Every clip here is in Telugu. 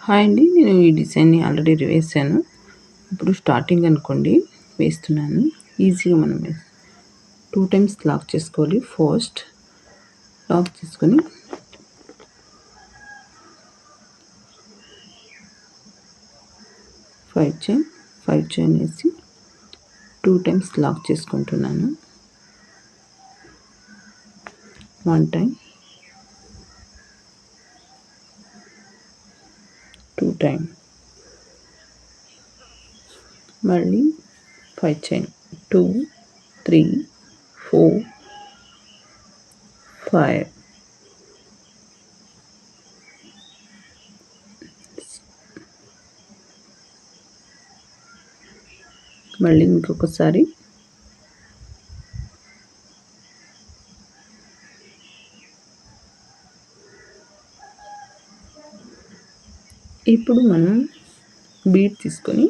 హాయ్ అండి. నేను ఈ డిజైన్‌ని ఆల్రెడీ వేశాను. ఇప్పుడు స్టార్టింగ్ అనుకోండి వేస్తున్నాను. ఈజీగా మనం 2 టైమ్స్ లాక్ చేసుకోవాలి. ఫస్ట్ లాక్ చేసుకొని ఫైవ్ చైన్ వేసి 2 టైమ్స్ లాక్ చేసుకుంటున్నాను. 1 టైం, 2 టైం, మళ్ళీ 5 చైన్ 2, 3, 4, 5, మళ్ళీ ఇంకొకసారి ఇప్పుడు మనం బీడ్ తీసుకొని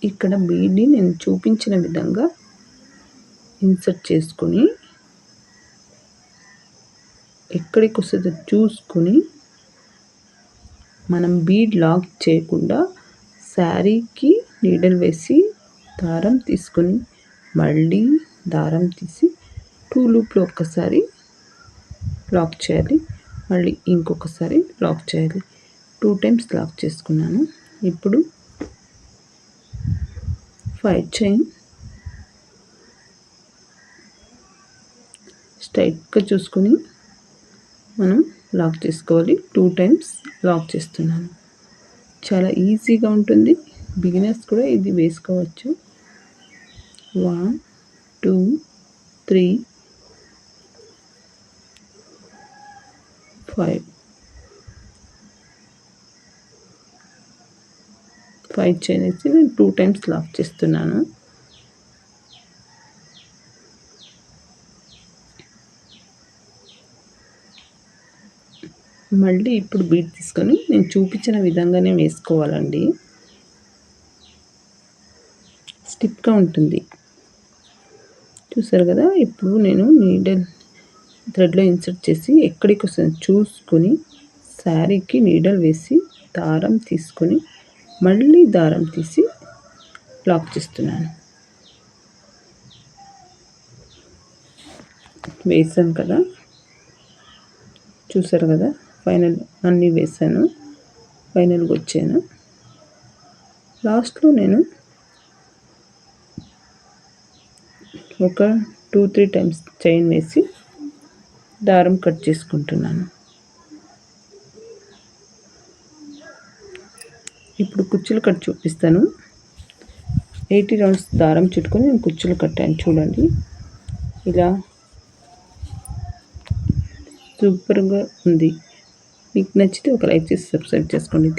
ఇక్కడ బీడ్ని నేను చూపించిన విధంగా ఇన్సర్ట్ చేసుకొని ఎక్కడికి వస్తుందో చూసుకొని మనం బీడ్ లాక్ చేయకుండా శారీకి నీడల్ వేసి దారం తీసుకొని మళ్ళీ దారం తీసి 2 లూప్లో ఒక్కసారి లాక్ చేయాలి, మళ్ళీ ఇంకొకసారి లాక్ చేయాలి. 2 టైమ్స్ లాక్ చేసుకున్నాను. ఇప్పుడు 5 చైన్ స్ట్రైట్గా చూసుకొని మనం లాక్ చేసుకోవాలి. 2 టైమ్స్ లాక్ చేస్తున్నాను. చాలా ఈజీగా ఉంటుంది. బిగినర్స్ కూడా ఇది వేసుకోవచ్చు. 1, 2, 3, 5 చైన్ వేసి నేను 2 టైమ్స్ లాక్ చేస్తున్నాను. మళ్ళీ ఇప్పుడు బీడ్ తీసుకొని నేను చూపించిన విధంగానే వేసుకోవాలండి. స్టిప్గా ఉంటుంది, చూసారు కదా. ఇప్పుడు నేను నీడల్ థ్రెడ్లో ఇన్సర్ట్ చేసి ఎక్కడికి వస్తుంది చూసుకొని శారీకి నీడల్ వేసి దారం తీసుకొని మళ్ళీ దారం తీసి లాక్ చేస్తున్నాను. వేసాను కదా, చూసారు కదా. ఫైనల్ అన్నీ వేసాను, ఫైనల్గా వచ్చాను. లాస్ట్లో నేను ఒక 2-3 టైమ్స్ చైన్ వేసి దారం కట్ చేసుకుంటున్నాను. ఇప్పుడు కుచ్చులు కట్ చూపిస్తాను. 80 రౌండ్స్ దారం చుట్టుకొని నేను కుచ్చులు కట్టాను చూడండి. ఇలా సూపర్గా ఉంది. మీకు నచ్చితే ఒక లైక్ చేసి సబ్స్క్రైబ్ చేసుకోండి.